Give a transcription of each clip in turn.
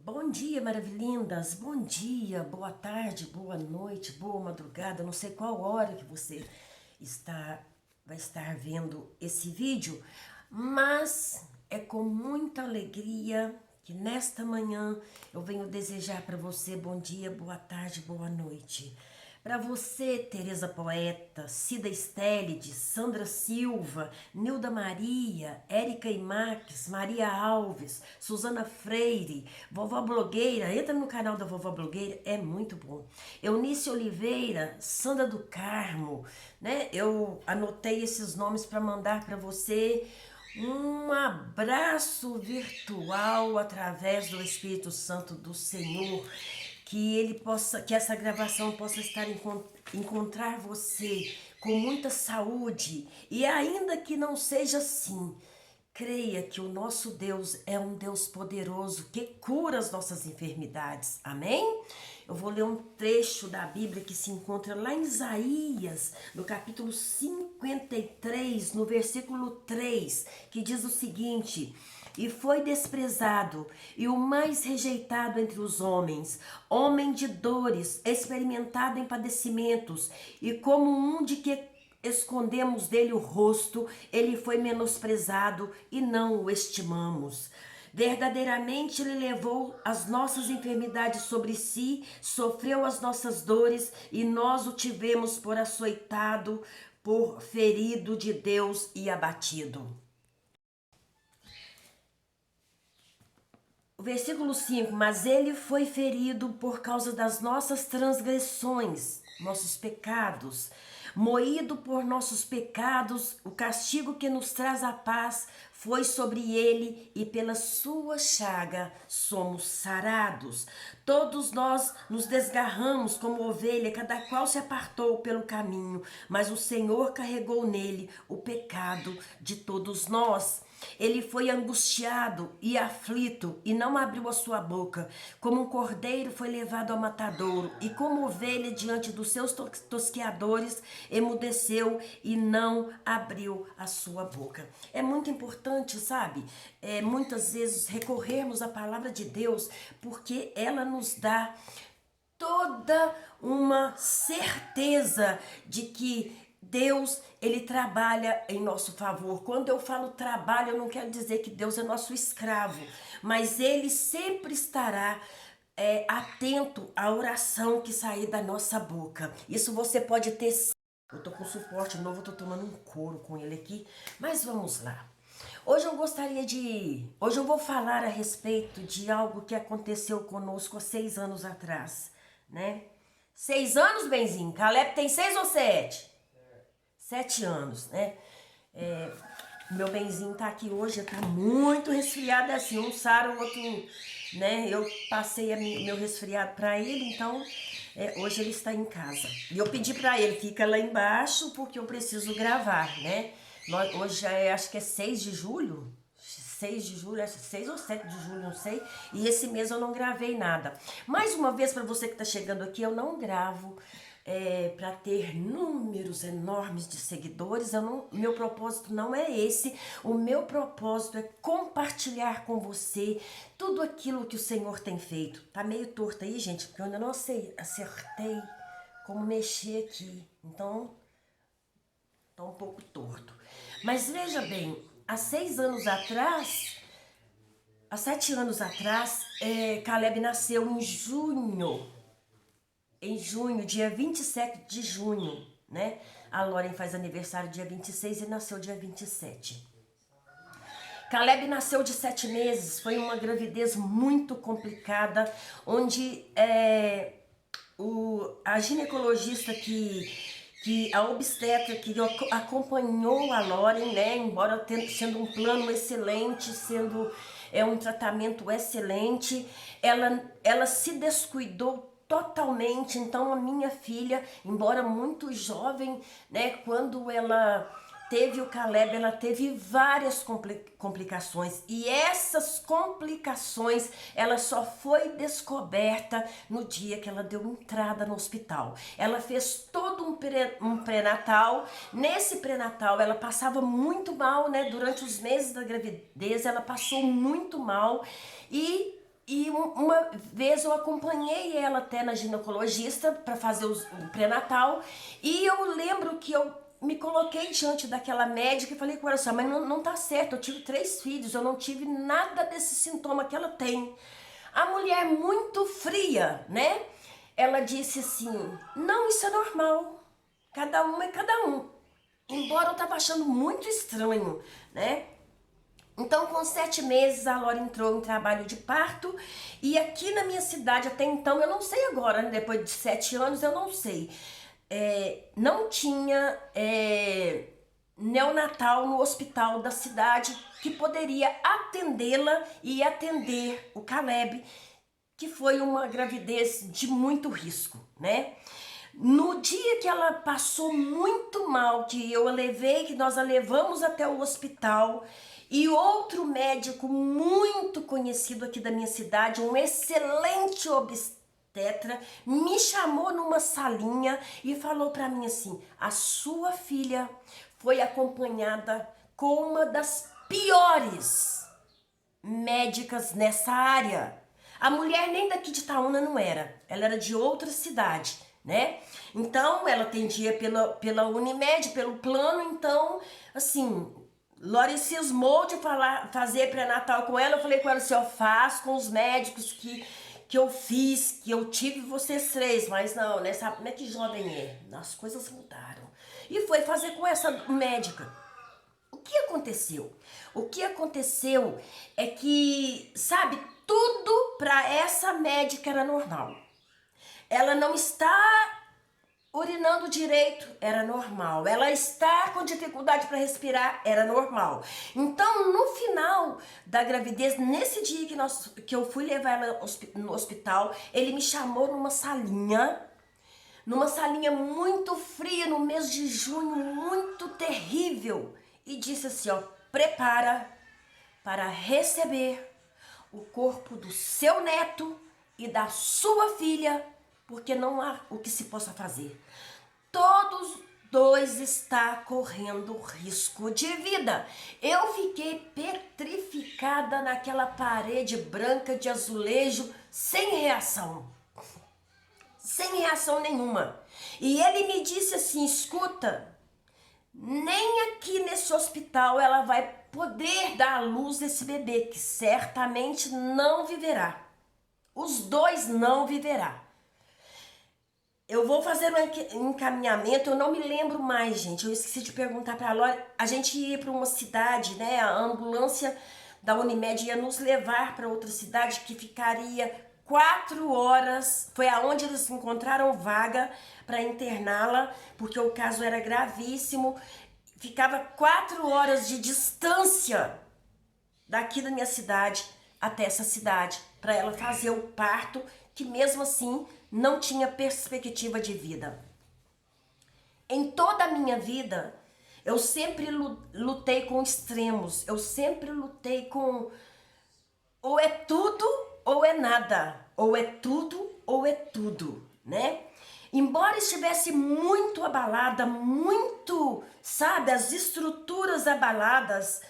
Bom dia, maravilhindas. Bom dia, boa tarde, boa noite, boa madrugada. Não sei qual hora que você está vai estar vendo esse vídeo, mas é com muita alegria que nesta manhã eu venho desejar para você bom dia, boa tarde, boa noite. Para você, Tereza Poeta, Cida Stélide, Sandra Silva, Nilda Maria, Érica Imaques, Maria Alves, Suzana Freire, Vovó Blogueira, entra no canal da Vovó Blogueira, é muito bom. Eunice Oliveira, Sandra do Carmo, né? Eu anotei esses nomes para mandar para você um abraço virtual através do Espírito Santo do Senhor, que essa gravação possa encontrar você com muita saúde e ainda que não seja assim, creia que o nosso Deus é um Deus poderoso que cura as nossas enfermidades. Amém? Eu vou ler um trecho da Bíblia que se encontra lá em Isaías, no capítulo 53, no versículo 3, que diz o seguinte: E foi desprezado e o mais rejeitado entre os homens, homem de dores, experimentado em padecimentos, e como um de que escondemos dele o rosto, ele foi menosprezado e não o estimamos. Verdadeiramente ele levou as nossas enfermidades sobre si, sofreu as nossas dores e nós o tivemos por açoitado, por ferido de Deus e abatido. O versículo 5, mas ele foi ferido por causa das nossas transgressões, nossos pecados, moído por nossos pecados, o castigo que nos traz a paz foi sobre ele e pela sua chaga somos sarados. Todos nós nos desgarramos como ovelha, cada qual se apartou pelo caminho, mas o Senhor carregou nele o pecado de todos nós. Ele foi angustiado e aflito e não abriu a sua boca. Como um cordeiro foi levado ao matadouro e como ovelha diante dos seus tosqueadores emudeceu e não abriu a sua boca. É muito importante, sabe? Muitas vezes recorrermos à palavra de Deus porque ela nos dá toda uma certeza de que Deus, ele trabalha em nosso favor. Quando eu falo trabalho, eu não quero dizer que Deus é nosso escravo, mas ele sempre estará atento à oração que sair da nossa boca. Isso você pode ter. Eu tô com suporte novo, eu tô tomando um couro com ele aqui, mas vamos lá. Hoje eu vou falar a respeito de algo que aconteceu conosco há 6 anos atrás, né? 6 anos, Benzinho? Caleb tem 6 ou 7? 7 anos, né? Meu benzinho tá aqui hoje, tá muito resfriado, é assim, um sara, o outro, né? Eu passei meu resfriado pra ele, então hoje ele está em casa. E eu pedi pra ele, fica lá embaixo, porque eu preciso gravar, né? Hoje acho que é 6 de julho, 6 de julho, acho que 6 ou 7 de julho, não sei. E esse mês eu não gravei nada. Mais uma vez, para você que está chegando aqui, eu não gravo para ter números enormes de seguidores. Meu propósito não é esse. O meu propósito é compartilhar com você tudo aquilo que o Senhor tem feito. Tá meio torto aí, gente, porque eu ainda não acertei como mexer aqui. Então, tá um pouco torto. Mas veja bem, há 6 anos atrás, há 7 anos atrás, Caleb nasceu em junho. Em junho, dia 27 de junho, né? A Lauren faz aniversário dia 26 e nasceu dia 27. Caleb nasceu de 7 meses, foi uma gravidez muito complicada, onde a ginecologista a obstetra que acompanhou a Lauren, né, embora sendo um plano excelente, sendo um tratamento excelente, ela se descuidou totalmente. Então a minha filha, embora muito jovem, né, quando ela teve o Caleb, ela teve várias complicações, e essas complicações ela só foi descoberta no dia que ela deu entrada no hospital. Ela fez todo um pré-natal. Nesse pré-natal ela passava muito mal, né? Durante os meses da gravidez ela passou muito mal, e uma vez eu acompanhei ela até na ginecologista para fazer o pré-natal, e eu lembro que eu me coloquei diante daquela médica e falei com ela assim, mas não tá certo, eu tive 3 filhos, eu não tive nada desse sintoma que ela tem. A mulher muito fria, né? Ela disse assim, não, isso é normal, cada um é cada um. Embora eu tava achando muito estranho, né? Então, com 7 meses, a Laura entrou em trabalho de parto. E aqui na minha cidade, até então, eu não sei agora, né? Depois de 7 anos, eu não sei. Não tinha neonatal no hospital da cidade que poderia atendê-la e atender o Caleb, que foi uma gravidez de muito risco, né? No dia que ela passou muito mal, que nós a levamos até o hospital, e outro médico muito conhecido aqui da minha cidade, um excelente obstetra, me chamou numa salinha e falou para mim assim: a sua filha foi acompanhada com uma das piores médicas nessa área. A mulher nem daqui de Itaúna não era, ela era de outra cidade, né? Então, ela atendia pela Unimed, pelo plano, então, assim, Lore cismou de fazer pré-natal com ela. Eu falei com ela assim, eu faço com os médicos que eu fiz, que eu tive vocês 3, mas não, né? Sabe como é que jovem é? As coisas mudaram. E foi fazer com essa médica. O que aconteceu? O que aconteceu é que, sabe, tudo para essa médica era normal. Ela não está urinando direito, era normal. Ela está com dificuldade para respirar, era normal. Então, no final da gravidez, nesse dia que eu fui levar ela no hospital, ele me chamou numa salinha muito fria, no mês de junho, muito terrível, e disse assim, ó, prepara para receber o corpo do seu neto e da sua filha, porque não há o que se possa fazer. Todos dois está correndo risco de vida. Eu fiquei petrificada naquela parede branca de azulejo, sem reação nenhuma. E ele me disse assim, escuta, nem aqui nesse hospital ela vai poder dar à luz esse bebê, que certamente não viverá. Os dois não viverá. Eu vou fazer um encaminhamento, eu não me lembro mais, gente. Eu esqueci de perguntar para a Laura. A gente ia para uma cidade, né? A ambulância da Unimed ia nos levar para outra cidade que ficaria 4 horas. Foi aonde eles encontraram vaga para interná-la, porque o caso era gravíssimo. Ficava 4 horas de distância daqui da minha cidade até essa cidade, para ela fazer o parto, que mesmo assim não tinha perspectiva de vida. Em toda a minha vida, eu sempre lutei com extremos, eu sempre lutei com ou é tudo ou é nada, ou é tudo ou é tudo, né? Embora estivesse muito abalada, muito, sabe, as estruturas abaladas,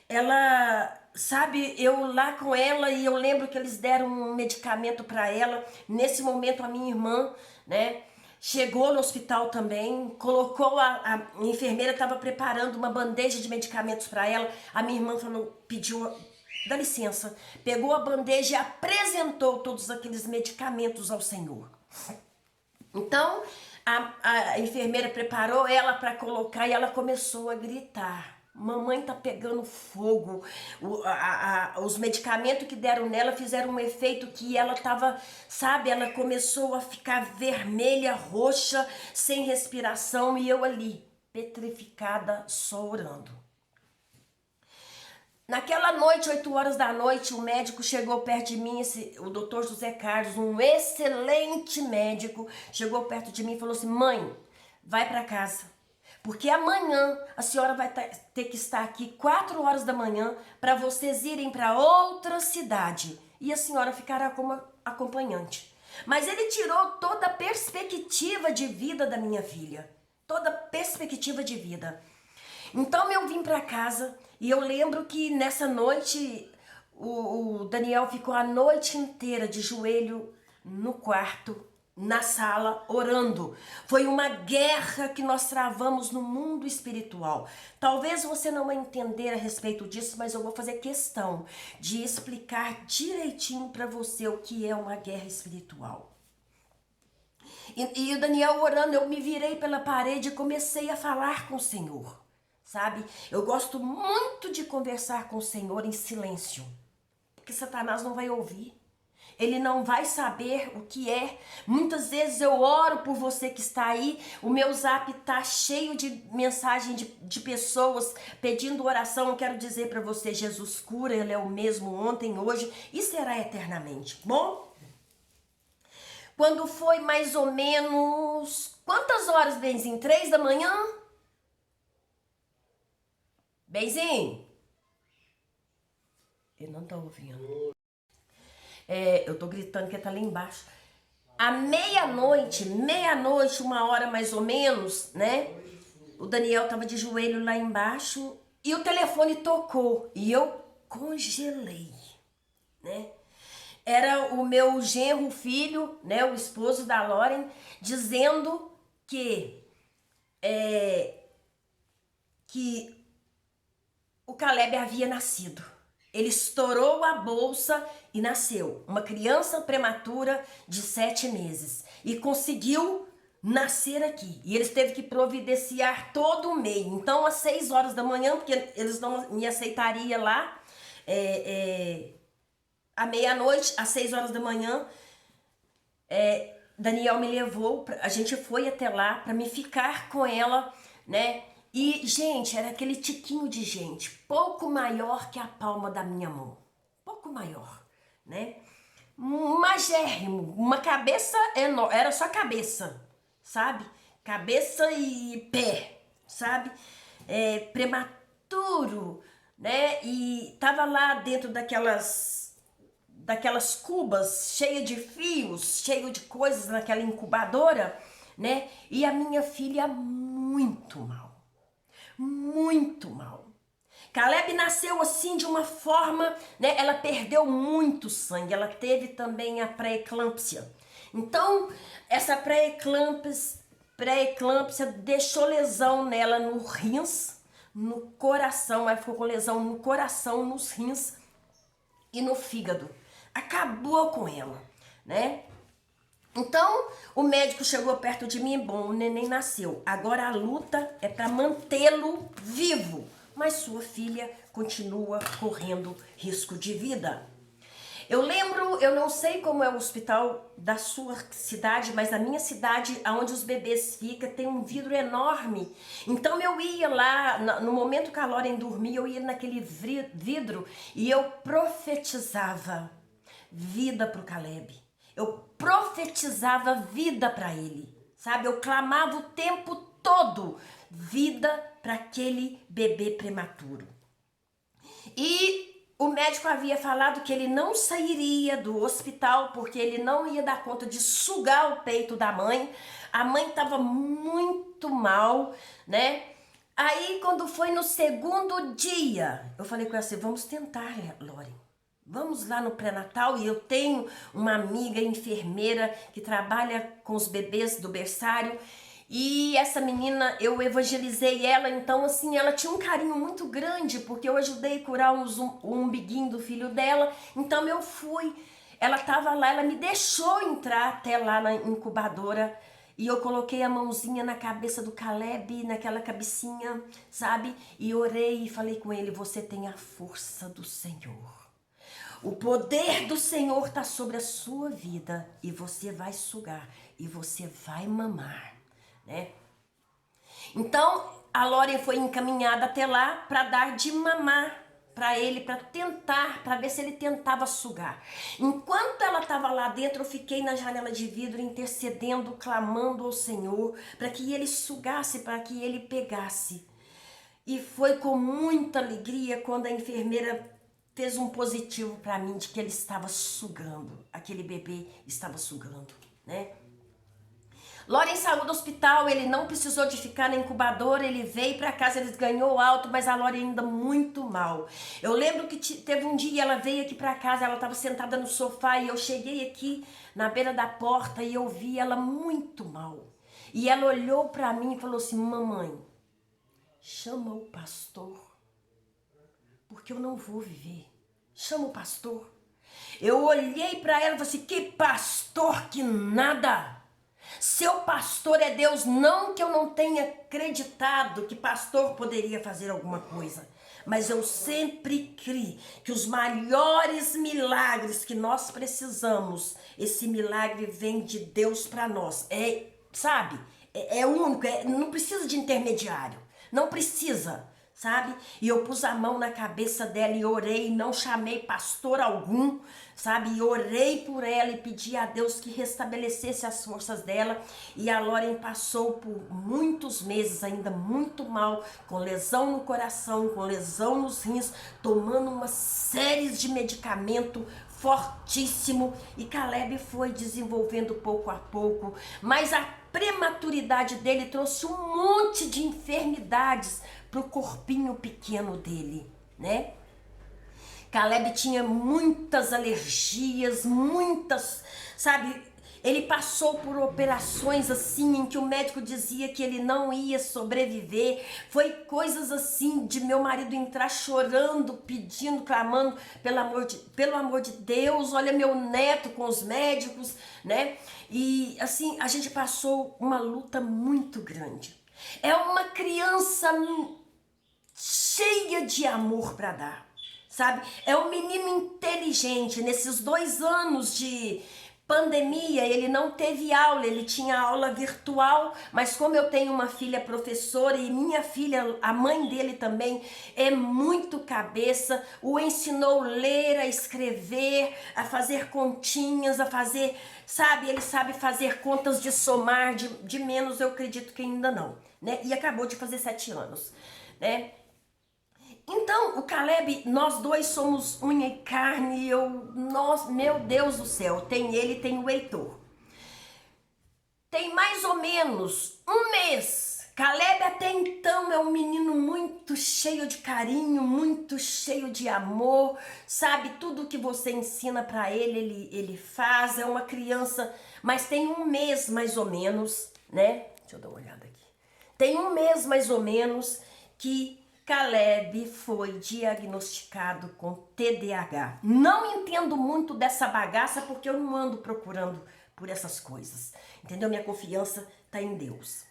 ela, sabe, eu lá com ela e eu lembro que eles deram um medicamento para ela. Nesse momento a minha irmã, né, chegou no hospital também, colocou a enfermeira estava preparando uma bandeja de medicamentos para ela. A minha irmã pediu, dá licença, pegou a bandeja e apresentou todos aqueles medicamentos ao Senhor. Então, a enfermeira preparou ela para colocar e ela começou a gritar. Mamãe tá pegando fogo. Os medicamentos que deram nela fizeram um efeito que ela tava, sabe, ela começou a ficar vermelha, roxa, sem respiração, e eu ali, petrificada, só orando. Naquela noite, 8 horas da noite, o médico chegou perto de mim, o doutor José Carlos, um excelente médico, chegou perto de mim e falou assim, mãe, vai para casa, porque amanhã a senhora vai ter que estar aqui 4 horas da manhã para vocês irem para outra cidade e a senhora ficará como acompanhante. Mas ele tirou toda a perspectiva de vida da minha filha, toda a perspectiva de vida. Então eu vim para casa e eu lembro que nessa noite o Daniel ficou a noite inteira de joelho no quarto, na sala, orando. Foi uma guerra que nós travamos no mundo espiritual. Talvez você não vai entender a respeito disso, mas eu vou fazer questão de explicar direitinho para você o que é uma guerra espiritual. E o Daniel orando, eu me virei pela parede e comecei a falar com o Senhor, sabe? Eu gosto muito de conversar com o Senhor em silêncio, porque Satanás não vai ouvir. Ele não vai saber o que é. Muitas vezes eu oro por você que está aí, o meu zap tá cheio de mensagem de pessoas pedindo oração. Eu quero dizer para você, Jesus cura, Ele é o mesmo ontem, hoje e será eternamente. Bom, quando foi mais ou menos... Quantas horas, Benzinho? 3 da manhã? Benzinho? Ele não tá ouvindo. Eu tô gritando que ele tá lá embaixo. À meia-noite, 1 hora mais ou menos, né? O Daniel tava de joelho lá embaixo e o telefone tocou e eu congelei, né? Era o meu genro, filho, né? O esposo da Lauren, dizendo que o Caleb havia nascido. Ele estourou a bolsa e nasceu. Uma criança prematura de 7 meses. E conseguiu nascer aqui. E eles teve que providenciar todo o meio. Então, às 6 horas da manhã, porque eles não me aceitariam lá, à meia-noite, às 6 horas da manhã, Daniel me levou, a gente foi até lá para me ficar com ela, né? E, gente, era aquele tiquinho de gente, pouco maior que a palma da minha mão. Pouco maior, né? Magérrimo, uma cabeça enorme, era só cabeça, sabe? Cabeça e pé, sabe? Prematuro, né? E tava lá dentro daquelas cubas cheias de fios, cheio de coisas naquela incubadora, né? E a minha filha muito mal. Muito mal. Caleb nasceu assim de uma forma, né? Ela perdeu muito sangue, ela teve também a pré-eclâmpsia. Então, essa pré-eclâmpsia deixou lesão nela no rins, no coração, ela ficou com lesão no coração, nos rins e no fígado. Acabou com ela, né? Então, o médico chegou perto de mim, bom, o neném nasceu. Agora a luta é para mantê-lo vivo, mas sua filha continua correndo risco de vida. Eu lembro, eu não sei como é o hospital da sua cidade, mas na minha cidade, onde os bebês ficam, tem um vidro enorme. Então eu ia lá, no momento que a Lauren dormia, eu ia naquele vidro e eu profetizava vida para o Caleb. Eu profetizava vida para ele, sabe? Eu clamava o tempo todo vida para aquele bebê prematuro. E o médico havia falado que ele não sairia do hospital porque ele não ia dar conta de sugar o peito da mãe. A mãe estava muito mal, né? Aí, quando foi no segundo dia, eu falei com ela assim, vamos tentar, Lauren. Vamos lá no pré-natal e eu tenho uma amiga enfermeira que trabalha com os bebês do berçário e essa menina, eu evangelizei ela, então assim, ela tinha um carinho muito grande porque eu ajudei a curar o umbiguinho do filho dela, então eu fui, ela estava lá, ela me deixou entrar até lá na incubadora e eu coloquei a mãozinha na cabeça do Caleb, naquela cabecinha, sabe? E orei e falei com ele, você tem a força do Senhor. O poder do Senhor está sobre a sua vida e você vai sugar e você vai mamar, né? Então, a Lauren foi encaminhada até lá para dar de mamar para ele, para tentar, para ver se ele tentava sugar. Enquanto ela estava lá dentro, eu fiquei na janela de vidro intercedendo, clamando ao Senhor para que ele sugasse, para que ele pegasse. E foi com muita alegria quando a enfermeira fez um positivo para mim de que ele estava sugando, aquele bebê estava sugando, né? Loren saiu do hospital, ele não precisou de ficar na incubadora, ele veio para casa, ele ganhou alto, mas a Loren ainda muito mal. Eu lembro que teve um dia, ela veio aqui para casa, ela estava sentada no sofá e eu cheguei aqui na beira da porta e eu vi ela muito mal. E ela olhou para mim e falou assim: mamãe, chama o pastor, porque eu não vou viver. Chama o pastor. Eu olhei para ela e falei assim: que pastor que nada. Seu pastor é Deus. Não que eu não tenha acreditado que pastor poderia fazer alguma coisa, mas eu sempre criei que os maiores milagres que nós precisamos, esse milagre vem de Deus para nós. Sabe? É único, não precisa de intermediário. Não precisa, sabe? E eu pus a mão na cabeça dela e orei, não chamei pastor algum, sabe? E orei por ela e pedi a Deus que restabelecesse as forças dela. E a Loren passou por muitos meses ainda muito mal, com lesão no coração, com lesão nos rins, tomando uma série de medicamento fortíssimo. E Caleb foi desenvolvendo pouco a pouco, mas a prematuridade dele trouxe um monte de enfermidades pro corpinho pequeno dele, né? Caleb tinha muitas alergias, muitas, sabe? Ele passou por operações assim em que o médico dizia que ele não ia sobreviver. Foi coisas assim de meu marido entrar chorando, pedindo, clamando pelo amor de Deus, olha meu neto com os médicos, né? E assim, a gente passou uma luta muito grande. É uma criança cheia de amor para dar, sabe? É um menino inteligente. Nesses 2 anos de pandemia, ele não teve aula, ele tinha aula virtual, mas como eu tenho uma filha professora e minha filha, a mãe dele também, é muito cabeça, o ensinou a ler, a escrever, a fazer continhas, a fazer, sabe, ele sabe fazer contas de somar, de menos eu acredito que ainda não, né? E acabou de fazer 7 anos, né? Então, o Caleb, nós dois somos unha e carne, meu Deus do céu, tem ele, tem o Heitor. Tem mais ou menos 1 mês. Caleb até então é um menino muito cheio de carinho, muito cheio de amor, sabe? Tudo que você ensina para ele faz, é uma criança, mas tem 1 mês mais ou menos, né? Deixa eu dar uma olhada aqui. Tem 1 mês mais ou menos que Caleb foi diagnosticado com TDAH. Não entendo muito dessa bagaça porque eu não ando procurando por essas coisas, entendeu? Minha confiança tá em Deus.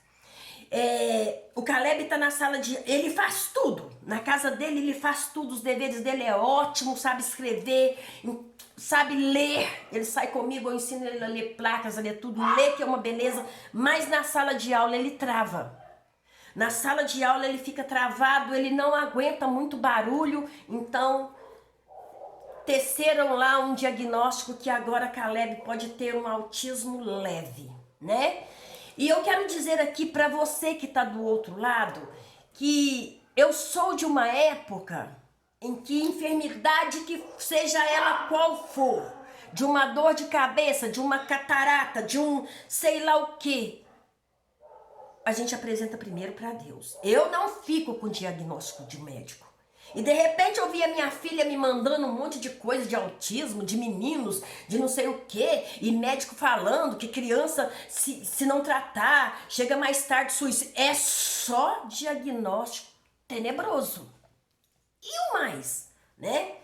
O Caleb tá na sala de... Ele faz tudo. Na casa dele, ele faz tudo. Os deveres dele é ótimo, sabe escrever, sabe ler. Ele sai comigo, eu ensino ele a ler placas, a ler tudo. Ler que é uma beleza, mas na sala de aula ele trava. Na sala de aula ele fica travado, ele não aguenta muito barulho, então teceram lá um diagnóstico que agora Caleb pode ter um autismo leve, né? E eu quero dizer aqui para você que tá do outro lado, que eu sou de uma época em que enfermidade que seja ela qual for, de uma dor de cabeça, de uma catarata, de um sei lá o que, a gente apresenta primeiro para Deus. Eu não fico com diagnóstico de médico. E de repente eu vi a minha filha me mandando um monte de coisa de autismo, de meninos, de não sei o quê, e médico falando que criança, se não tratar, chega mais tarde suicídio. É só diagnóstico tenebroso. E o mais, né?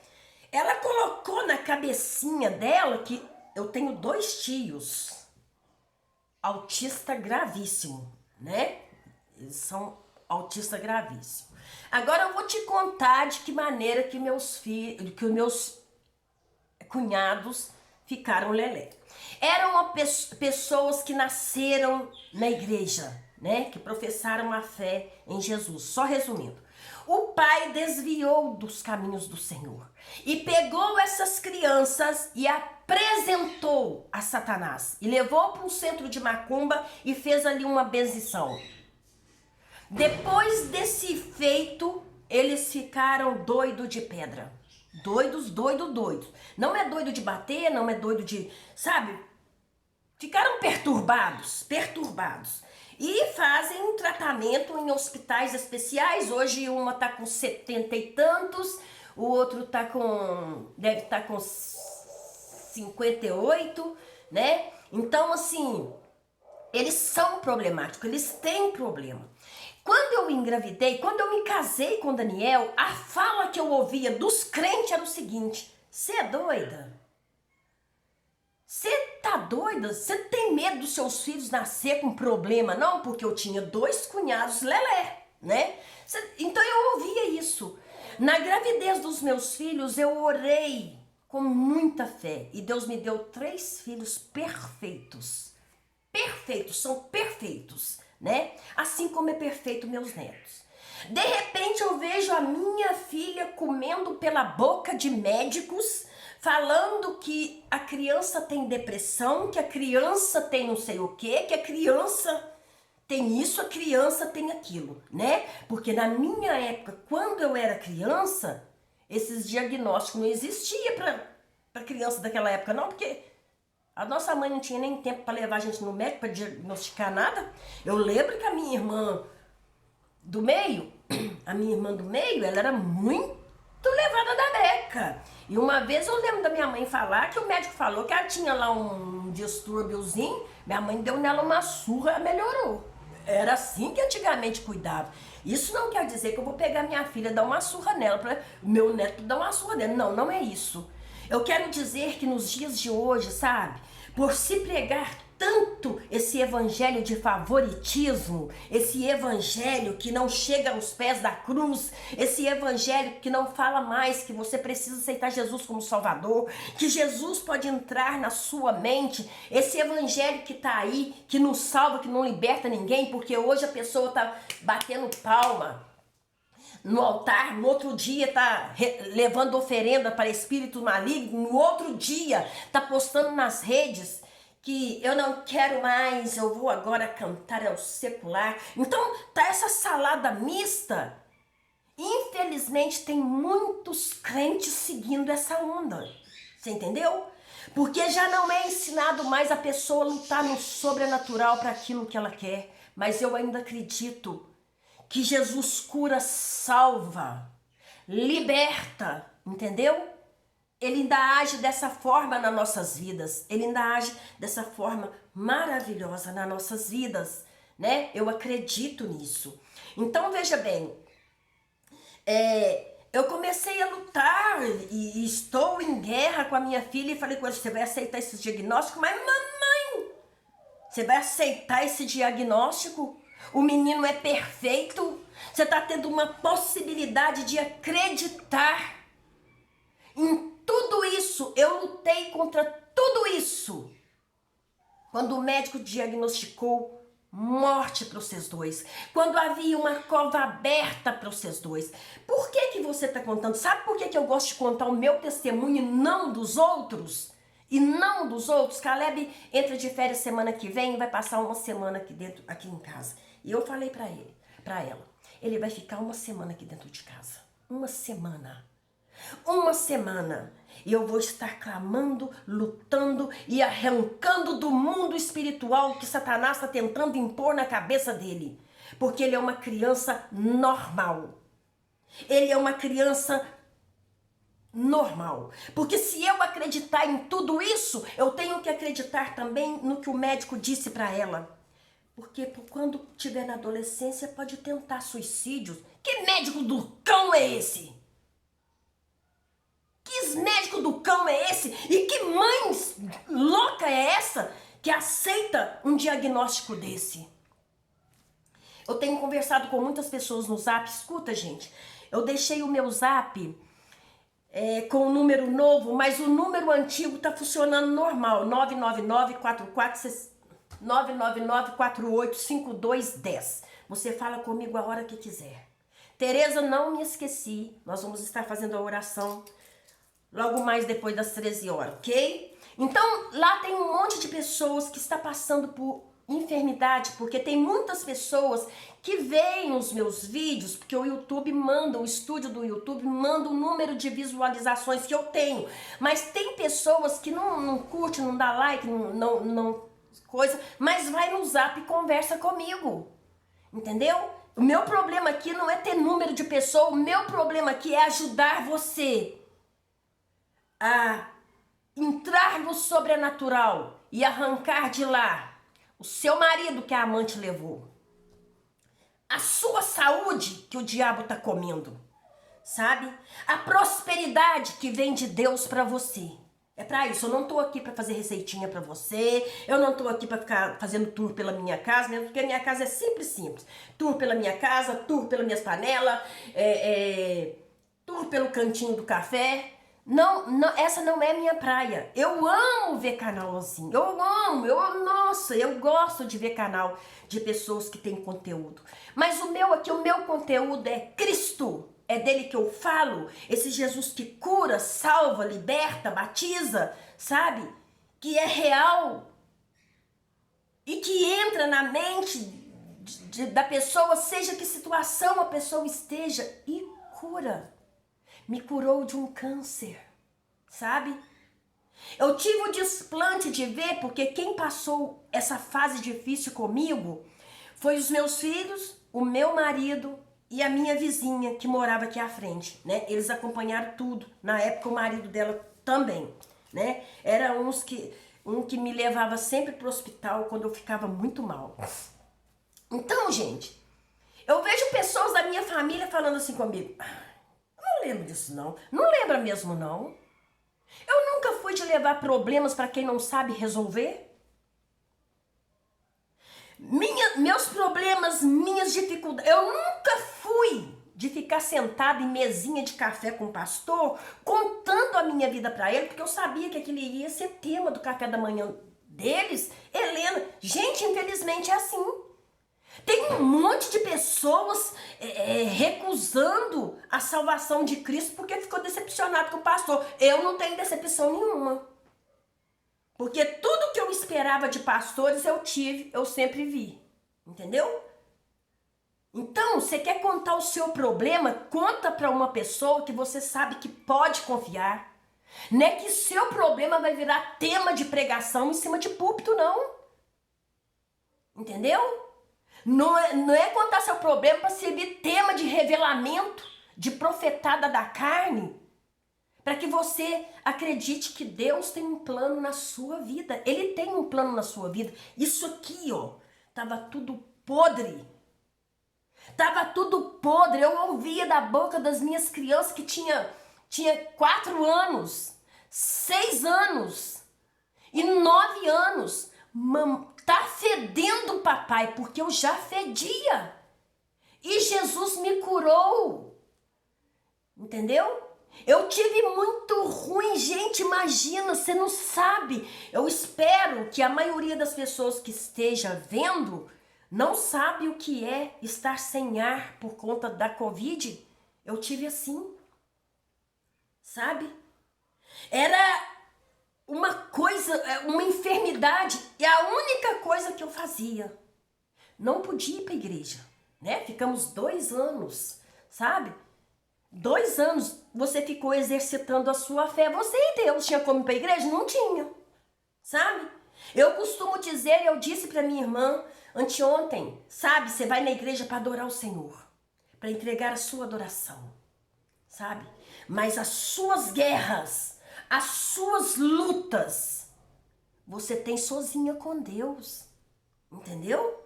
Ela colocou na cabecinha dela que eu tenho 2 tios, autista gravíssimo, né? Eles são autista gravíssimo. Agora eu vou te contar de que maneira que os meus cunhados ficaram lelé. Eram pessoas que nasceram na igreja, né? Que professaram a fé em Jesus. Só resumindo, o pai desviou dos caminhos do Senhor e pegou essas crianças e apresentou a Satanás e levou para um centro de macumba e fez ali uma bendição. Depois desse feito, eles ficaram doido de pedra. Doidos. Não é doido de bater, não é doido de, sabe? ficaram perturbados, perturbados. E fazem um tratamento em hospitais especiais. Hoje uma tá com 70 e tantos, o outro deve estar com 58, né? Então, assim, eles são problemáticos, eles têm problema. Quando eu engravidei, quando eu me casei com Daniel, a fala que eu ouvia dos crentes era o seguinte: você é doida? Você tá doida? Você tem medo dos seus filhos nascer com problema? Não, porque eu tinha 2 cunhados lelé, né? Então eu ouvia isso. Na gravidez dos meus filhos, eu orei com muita fé. E Deus me deu 3 filhos perfeitos. Perfeitos, são perfeitos, né? Assim como é perfeito meus netos. De repente eu vejo a minha filha comendo pela boca de médicos, falando que a criança tem depressão, que a criança tem não sei o quê, que a criança tem isso, a criança tem aquilo, né? Porque na minha época, quando eu era criança, esses diagnósticos não existiam para criança daquela época, não, porque a nossa mãe não tinha nem tempo para levar a gente no médico para diagnosticar nada. Eu lembro que a minha irmã do meio, ela era muito levada da breca. E uma vez eu lembro da minha mãe falar que o médico falou que ela tinha lá um distúrbiozinho, minha mãe deu nela uma surra e melhorou. Era assim que antigamente cuidava. Isso não quer dizer que eu vou pegar minha filha e dar uma surra nela, para meu neto dar uma surra nela. Não, não é isso. Eu quero dizer que nos dias de hoje, sabe, por se pregar tanto esse evangelho de favoritismo, esse evangelho que não chega aos pés da cruz, esse evangelho que não fala mais que você precisa aceitar Jesus como Salvador, que Jesus pode entrar na sua mente, esse evangelho que tá aí, que não salva, que não liberta ninguém, porque hoje a pessoa tá batendo palma no altar, no outro dia tá levando oferenda para espírito maligno, no outro dia tá postando nas redes que eu não quero mais, eu vou agora cantar ao secular. Então tá essa salada mista. Infelizmente tem muitos crentes seguindo essa onda, você entendeu? Porque já não é ensinado mais a pessoa lutar no sobrenatural para aquilo que ela quer, mas eu ainda acredito que Jesus cura, salva, liberta, entendeu? Ele ainda age dessa forma nas nossas vidas, ele ainda age dessa forma maravilhosa nas nossas vidas, né? Eu acredito nisso. Então veja bem, eu comecei a lutar e estou em guerra com a minha filha e falei com ela: você vai aceitar esse diagnóstico? Mas mamãe, você vai aceitar esse diagnóstico? O menino é perfeito? Você está tendo uma possibilidade de acreditar em tudo isso. Eu lutei contra tudo isso. Quando o médico diagnosticou morte para vocês dois, quando havia uma cova aberta para vocês dois. Por que você está contando? Sabe por que eu gosto de contar o meu testemunho e não dos outros? E não dos outros. Caleb entra de férias semana que vem e vai passar uma semana aqui em casa. E eu falei para ela, ele vai ficar uma semana aqui dentro de casa. Uma semana. E eu vou estar clamando, lutando e arrancando do mundo espiritual que Satanás está tentando impor na cabeça dele. Porque ele é uma criança normal. Ele é uma criança normal. Porque se eu acreditar em tudo isso, eu tenho que acreditar também no que o médico disse para ela. Porque quando tiver na adolescência pode tentar suicídio. Que médico do cão é esse? Que médico do cão é esse? E que mãe louca é essa que aceita um diagnóstico desse? Eu tenho conversado com muitas pessoas no Zap. Escuta, gente, eu deixei o meu Zap com o número novo, mas o número antigo tá funcionando normal. 999-485210. Você fala comigo a hora que quiser. Tereza, não me esqueci. Nós vamos estar fazendo a oração logo mais depois das 13 horas, ok? Então, lá tem um monte de pessoas que está passando por enfermidade, porque tem muitas pessoas que veem os meus vídeos, porque o YouTube manda, o estúdio do YouTube manda o número de visualizações que eu tenho, mas tem pessoas que não curte, não dá like, não coisa, mas vai no Zap e conversa comigo. Entendeu? O meu problema aqui não é ter número de pessoas, o meu problema aqui é ajudar você a entrar no sobrenatural e arrancar de lá o seu marido que a amante levou, a sua saúde que o diabo tá comendo, sabe? A prosperidade que vem de Deus para você. É para isso, eu não tô aqui para fazer receitinha para você, eu não tô aqui para ficar fazendo tour pela minha casa, mesmo porque a minha casa é simples. Tour pela minha casa, tour pelas minhas panelas, tour pelo cantinho do café. Não, essa não é minha praia. Eu amo ver canal assim, nossa, eu gosto de ver canal de pessoas que têm conteúdo. Mas o meu conteúdo é Cristo. É dele que eu falo, esse Jesus que cura, salva, liberta, batiza, sabe? Que é real e que entra na mente da pessoa, seja que situação a pessoa esteja, e cura. Me curou de um câncer, sabe? Eu tive o desplante de ver, porque quem passou essa fase difícil comigo foi os meus filhos, o meu marido e a minha vizinha que morava aqui à frente, né? Eles acompanharam tudo. Na época o marido dela também, né? Era um que me levava sempre pro hospital quando eu ficava muito mal. Então, gente, eu vejo pessoas da minha família falando assim comigo: eu não lembro disso não. Não lembra mesmo não? Eu nunca fui de levar problemas para quem não sabe resolver. Meus problemas, minhas dificuldades, eu nunca fui de ficar sentada em mesinha de café com o pastor, contando a minha vida para ele, porque eu sabia que aquilo iria ser tema do café da manhã deles. Helena, gente, infelizmente é assim. Tem um monte de pessoas recusando a salvação de Cristo porque ficou decepcionado com o pastor. Eu não tenho decepção nenhuma. Porque tudo que eu esperava de pastores eu sempre vi. Entendeu? Então, você quer contar o seu problema? Conta para uma pessoa que você sabe que pode confiar. Não é que seu problema vai virar tema de pregação em cima de púlpito, não. Entendeu? Não é contar seu problema para servir tema de revelamento, de profetada da carne. Para que você acredite que Deus tem um plano na sua vida. Ele tem um plano na sua vida. Isso aqui, ó, tava tudo podre. Tava tudo podre. Eu ouvia da boca das minhas crianças que tinha 4 anos, 6 anos e 9 anos. Tá fedendo, papai, porque eu já fedia. E Jesus me curou. Entendeu? Eu tive muito ruim, gente, imagina, você não sabe. Eu espero que a maioria das pessoas que esteja vendo não sabe o que é estar sem ar por conta da Covid. Eu tive assim, sabe? Era uma coisa, uma enfermidade, e a única coisa que eu fazia, não podia ir para a igreja, né? Ficamos 2 anos, sabe? 2 anos você ficou exercitando a sua fé. Você e Deus tinha como ir para a igreja? Não tinha, sabe? Eu costumo dizer, eu disse para minha irmã anteontem, sabe? Você vai na igreja para adorar o Senhor, para entregar a sua adoração, sabe? Mas as suas guerras, as suas lutas, você tem sozinha com Deus, entendeu?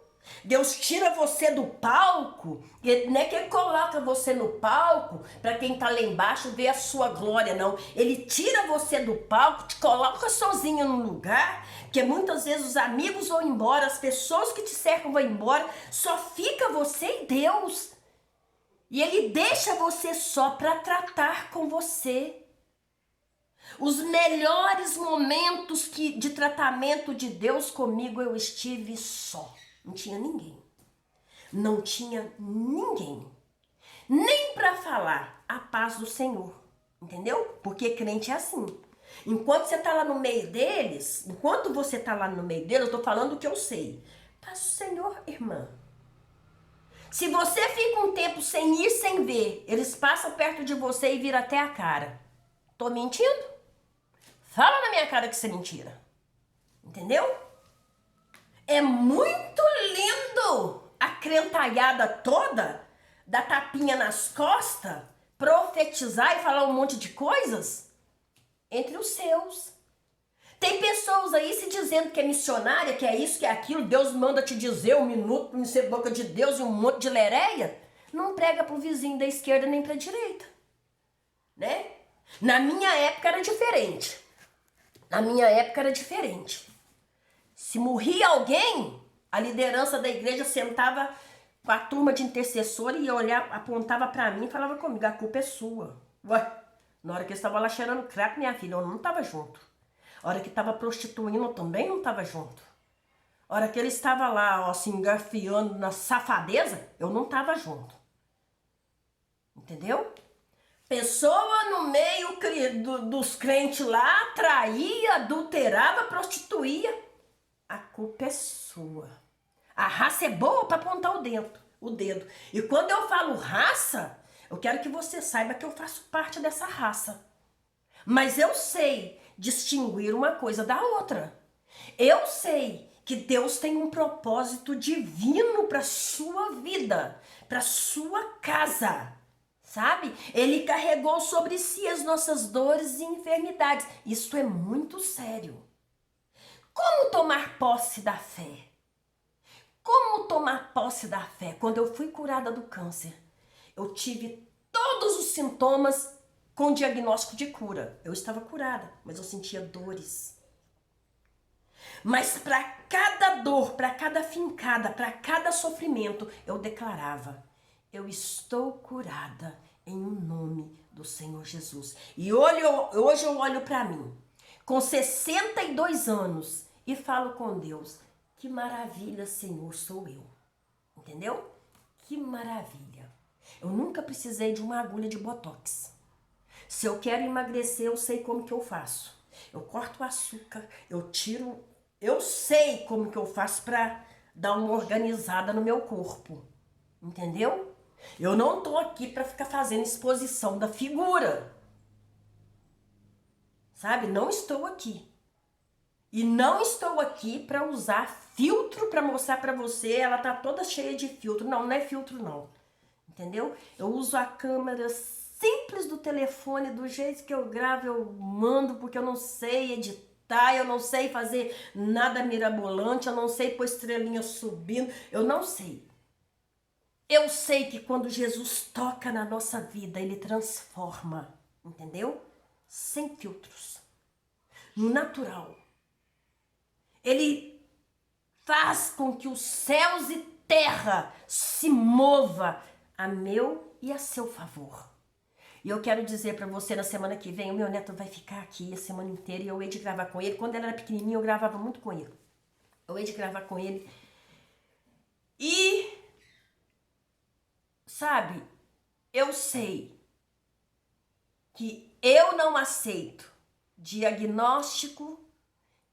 Deus tira você do palco, não é que ele coloca você no palco para quem tá lá embaixo ver a sua glória, não. Ele tira você do palco, te coloca sozinho num lugar, que muitas vezes os amigos vão embora, as pessoas que te cercam vão embora, só fica você e Deus. E ele deixa você só para tratar com você. Os melhores momentos de tratamento de Deus comigo eu estive só. Não tinha ninguém. Não tinha ninguém. Nem para falar a paz do Senhor. Entendeu? Porque crente é assim. Enquanto você tá lá no meio deles, eu tô falando o que eu sei. Paz do Senhor, irmã. Se você fica um tempo sem ir, sem ver, eles passam perto de você e viram até a cara. Tô mentindo? Fala na minha cara que isso é mentira. Entendeu? É muito lindo a crentalhada toda, dar tapinha nas costas, profetizar e falar um monte de coisas entre os seus. Tem pessoas aí se dizendo que é missionária, que é isso, que é aquilo, Deus manda te dizer um minuto pra ser boca de Deus e um monte de lereia. Não prega pro vizinho da esquerda nem pra direita, né? Na minha época era diferente. Na minha época era diferente. Se morria alguém, a liderança da igreja sentava com a turma de intercessores e olhava, apontava pra mim e falava comigo, a culpa é sua. Ué, na hora que eu estava lá cheirando crack, minha filha, eu não estava junto. A hora que estava prostituindo, eu também não estava junto. A hora que ele estava lá, ó, se engafiando na safadeza, eu não estava junto. Entendeu? Pessoa no meio dos crentes lá, traía, adulterava, prostituía. A culpa é sua. A raça é boa para apontar o dedo. E quando eu falo raça, eu quero que você saiba que eu faço parte dessa raça. Mas eu sei distinguir uma coisa da outra. Eu sei que Deus tem um propósito divino para sua vida, para sua casa. Sabe? Ele carregou sobre si as nossas dores e enfermidades. Isso é muito sério. Como tomar posse da fé? Como tomar posse da fé? Quando eu fui curada do câncer, eu tive todos os sintomas com diagnóstico de cura. Eu estava curada, mas eu sentia dores. Mas para cada dor, para cada fincada, para cada sofrimento, eu declarava: eu estou curada em nome do Senhor Jesus. E hoje eu olho para mim, com 62 anos, e falo com Deus: que maravilha, Senhor, sou eu. Entendeu? Que maravilha. Eu nunca precisei de uma agulha de botox. Se eu quero emagrecer, eu sei como que eu faço. Eu corto o açúcar, eu tiro... Eu sei como que eu faço para dar uma organizada no meu corpo. Entendeu? Eu não tô aqui para ficar fazendo exposição da figura. Sabe? Não estou aqui. E não estou aqui para usar filtro para mostrar para você, ela tá toda cheia de filtro. Não, não é filtro não. Entendeu? Eu uso a câmera simples do telefone, do jeito que eu gravo, eu mando, porque eu não sei editar, eu não sei fazer nada mirabolante, eu não sei pôr estrelinha subindo, eu não sei. Eu sei que quando Jesus toca na nossa vida, ele transforma, entendeu? Sem filtros. No natural. Ele faz com que os céus e terra se mova a meu e a seu favor. E eu quero dizer para você, na semana que vem, o meu neto vai ficar aqui a semana inteira e eu hei de gravar com ele. Quando ele era pequenininho, eu gravava muito com ele. Eu hei de gravar com ele. E, sabe, eu sei que eu não aceito diagnóstico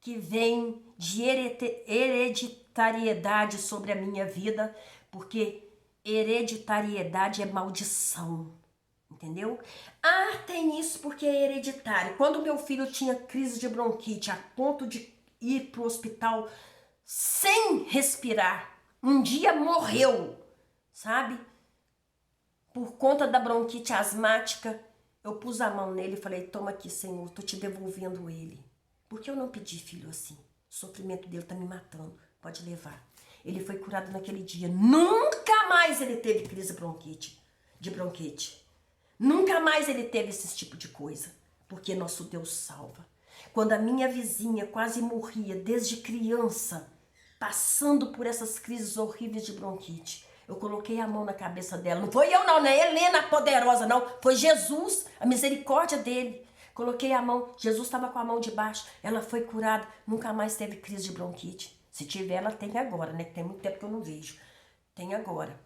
que vem de hereditariedade sobre a minha vida, porque hereditariedade é maldição, entendeu? Ah, tem isso porque é hereditário. Quando meu filho tinha crise de bronquite a ponto de ir pro hospital sem respirar, um dia morreu, sabe? Por conta da bronquite asmática, eu pus a mão nele e falei: toma aqui, Senhor, tô te devolvendo ele. Porque eu não pedi filho assim. O sofrimento dele tá me matando. Pode levar. Ele foi curado naquele dia. Nunca mais ele teve crise de bronquite. Nunca mais ele teve esse tipo de coisa. Porque nosso Deus salva. Quando a minha vizinha quase morria desde criança, passando por essas crises horríveis de bronquite, eu coloquei a mão na cabeça dela. Não foi eu não, não é Helena poderosa não. Foi Jesus, a misericórdia dele. Coloquei a mão, Jesus estava com a mão de baixo, ela foi curada, nunca mais teve crise de bronquite. Se tiver, ela tem agora, né? Que tem muito tempo que eu não vejo. Tem agora.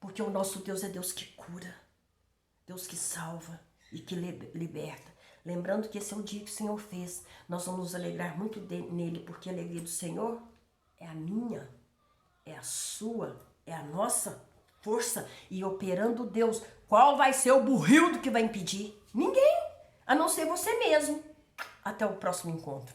Porque o nosso Deus é Deus que cura, Deus que salva e que liberta. Lembrando que esse é o dia que o Senhor fez. Nós vamos nos alegrar muito nele, porque a alegria do Senhor é a minha, é a sua, é a nossa força. E operando Deus, qual vai ser o burrildo que vai impedir? Ninguém. A não ser você mesmo. Até o próximo encontro.